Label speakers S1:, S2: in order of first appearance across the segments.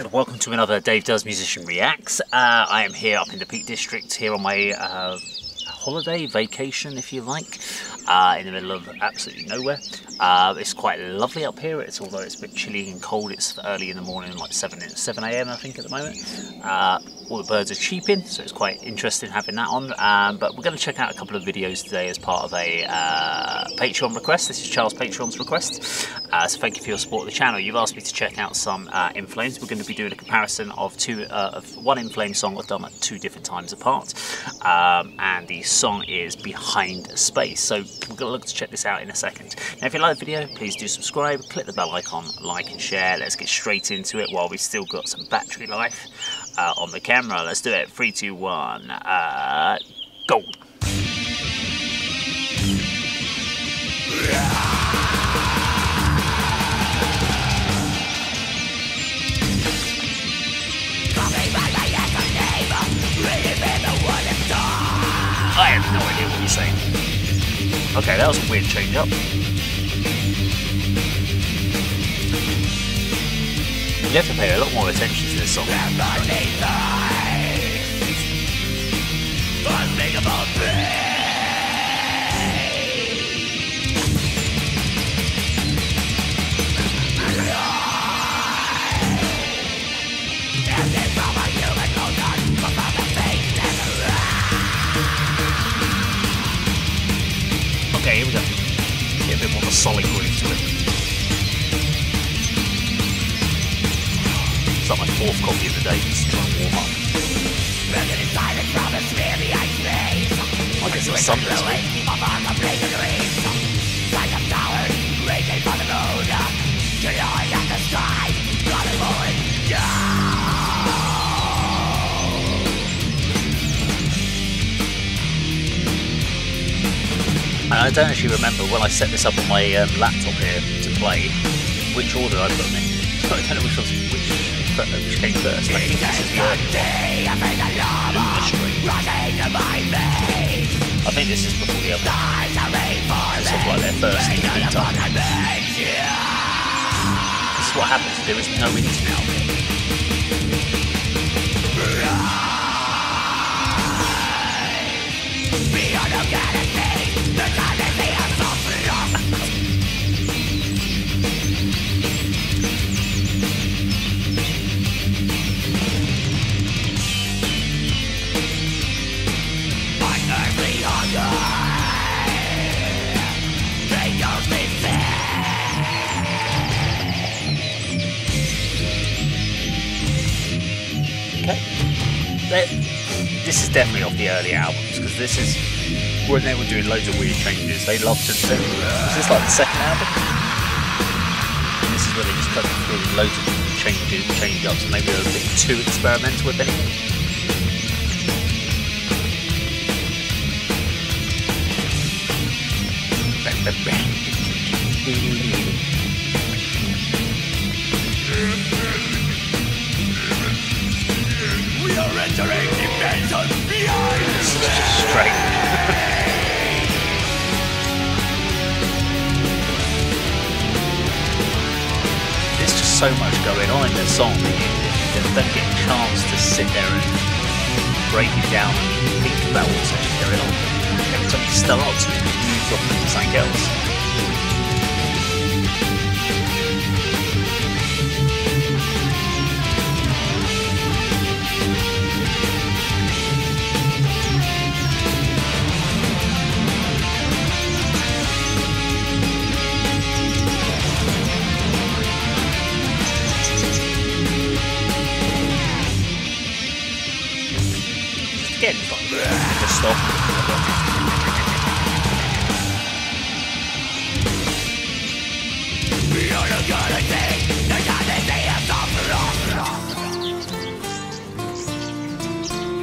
S1: and welcome to another Dave Does Musician Reacts. I am here up in the Peak District, here on my holiday, vacation if you like, in the middle of absolutely nowhere. It's quite lovely up here, although it's a bit chilly and cold. It's early in the morning, like 7 AM I think at the moment. All the birds are cheeping, so it's quite interesting having that on. But we're going to check out a couple of videos today as part of a Patreon request. This is Charles' Patreon's request, so thank you for your support of the channel. You've asked me to check out some In Flames. We're going to be doing a comparison of one In Flames song I've done at 2 different times apart, and the song is Behind Space. So we're going to look to check this out in a second. Now, if you like the video, please do subscribe, click the bell icon, like and share. Let's get straight into it while we've still got some battery life on the camera. Let's do it. 3, 2, 1, go. I have no idea what you're saying. Okay, that was a weird change up. You have to pay a lot more attention to this song. Okay, here we go. Get a bit more of a solid groove to it. It's like my 4th coffee of the day, just trying to warm up. I guess it's sun this week. I don't actually remember when I set this up on my laptop here to play which order I put them in. I don't know which came first. I think this is the early one. Lunar Stream. I think this is before the other one. It's sort of like their first beat up. This is what happens if there is no internet out there. This is definitely off the early albums, because this is when they were doing loads of weird changes. They loved to do. Was this like the second album? And this is where they just cut through loads of changes, change ups, and maybe they were a bit too experimental with anything.
S2: We are entering dimension behind
S1: this is just straight. There's just so much going on in the song that you don't get a chance to sit there and break it down and think about what's actually going on. Every time you start, it moves off into something else. Again, it's like, just stop.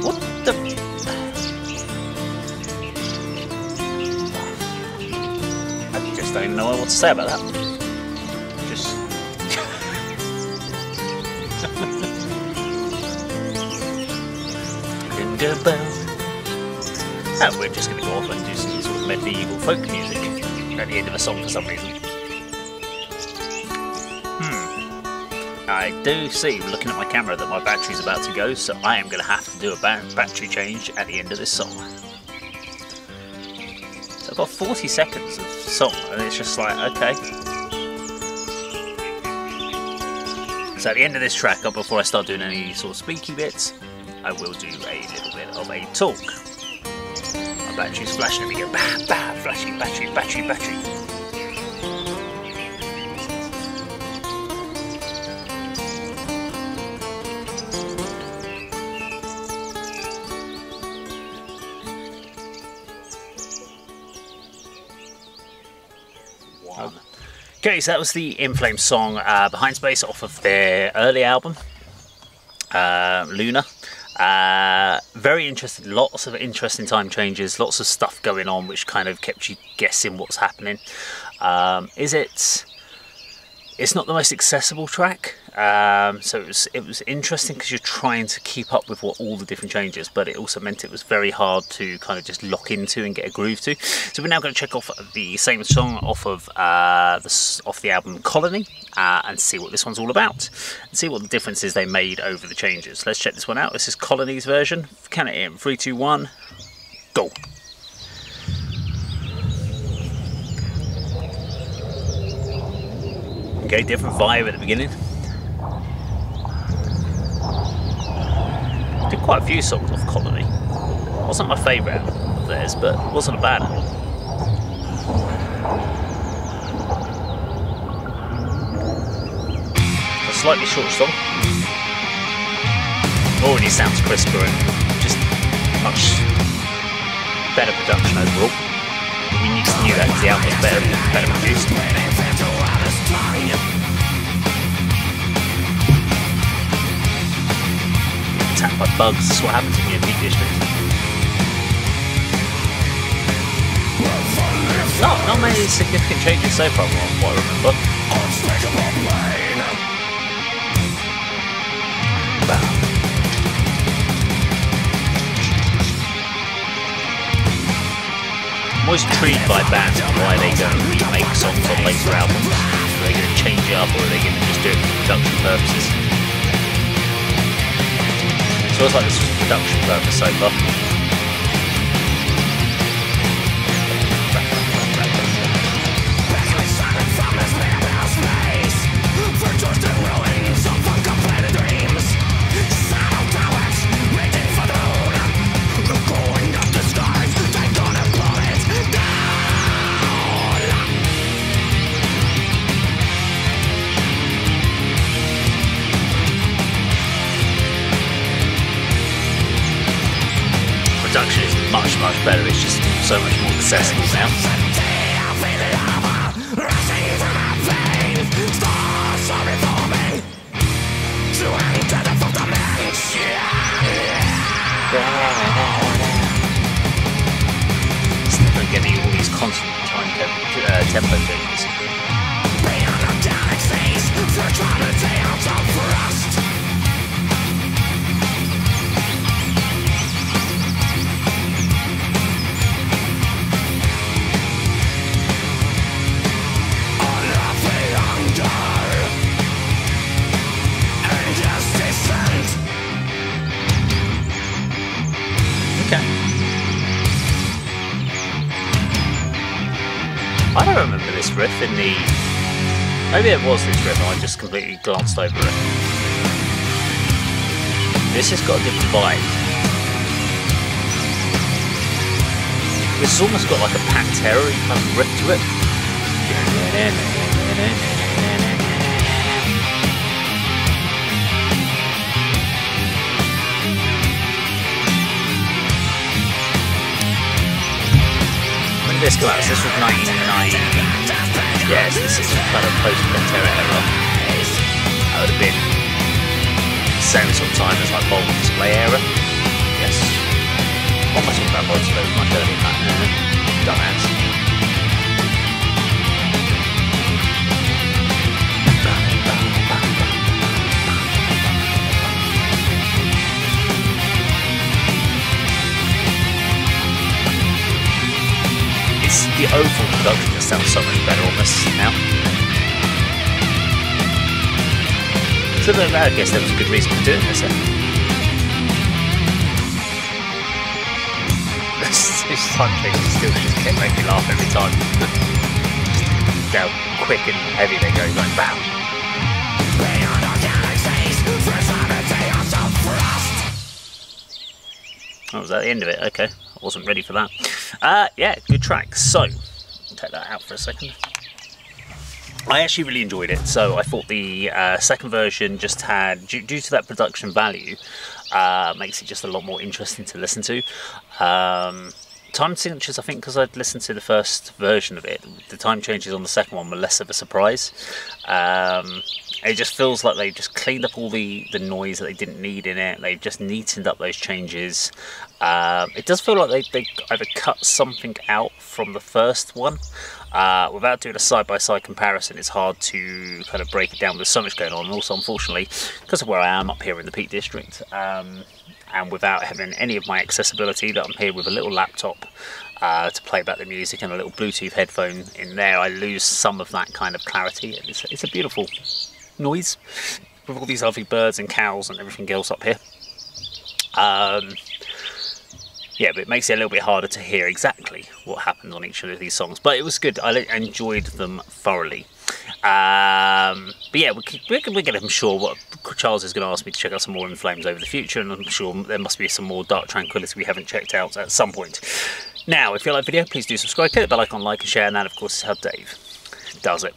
S1: What the? I just don't even know what to say about that. Just. And we're just going to go off and do some sort of medieval folk music at the end of a song for some reason. I do see, looking at my camera, that my battery's about to go, so I am going to have to do a battery change at the end of this song. So I've got 40 seconds of song, and it's just like, okay. So at the end of this track, before I start doing any sort of speaky bits, I will do a little bit of a talk. My battery's flashing at me, go bah, bah, flashing, battery, battery, battery. Okay, so that was the In Flames song, Behind Space, off of their early album, Luna. Very interesting, lots of interesting time changes, lots of stuff going on which kind of kept you guessing what's happening. It's not the most accessible track, so it was interesting because you're trying to keep up with all the different changes, but it also meant it was very hard to kind of just lock into and get a groove to. So we're now going to check off the same song off of the album Colony, and see what this one's all about, and see what the differences they made over the changes. Let's check this one out. This is Colony's version. Count it in. 3, 2, 1, go. Okay, different vibe at the beginning. Did quite a few songs off Colony. Wasn't my favourite of theirs, but it wasn't a bad one. A slightly short song. Already sounds crisper and just much better production overall. We knew that because the album was better produced. Attacked by bugs, that's what happens in your Peak District. Not many significant changes so far, from what I remember. I'm always intrigued by bands and why they go and remake songs on later albums. Are they going to change it up, or are they going to just do it for production purposes? So it's like this was a production purpose so far. Production is much better, it's just so much more accessible now. Still not getting all these constant time tempo changes. I don't remember this riff in the... Maybe it was this riff and I just completely glanced over it. This has got a different vibe. This has almost got like a Pantera kind of riff to it. This came out, so this was 1990. Yes, this is kind of post-Pantera era. That would have been the same sort of time as like Bold Display era. Yes. What am I talking about? Bold Display was much earlier than that. Dumbass. The overall production just sounds so much better on this now. So I guess there was a good reason for doing this then. This time changes still just kept making me laugh every time. How quick and heavy they go, going bam. Oh, was that the end of it? Okay, I wasn't ready for that. Yeah, good track. So, I'll take that out for a second. I actually really enjoyed it. So I thought the second version just had, due to that production value, makes it just a lot more interesting to listen to. Time signatures, I think, because I'd listened to the first version of it, the time changes on the second one were less of a surprise. It just feels like they just cleaned up all the noise that they didn't need in it. They've just neatened up those changes. It does feel like they either cut something out from the first one. Without doing a side-by-side comparison, it's hard to kind of break it down. There's so much going on, and also, unfortunately, because of where I am up here in the Peak District, and without having any of my accessibility, that I'm here with a little laptop to play back the music and a little Bluetooth headphone in there, I lose some of that kind of clarity. It's a beautiful noise with all these lovely birds and cows and everything else up here. Yeah, but it makes it a little bit harder to hear exactly what happened on each of these songs. But it was good. I enjoyed them thoroughly. But yeah, we're going to, I'm sure, what Charles is going to ask me to check out some more In Flames over the future, and I'm sure there must be some more Dark Tranquillity we haven't checked out at some point. Now, if you like the video, please do subscribe, click the bell icon, like and share, and that, of course, is how Dave does it.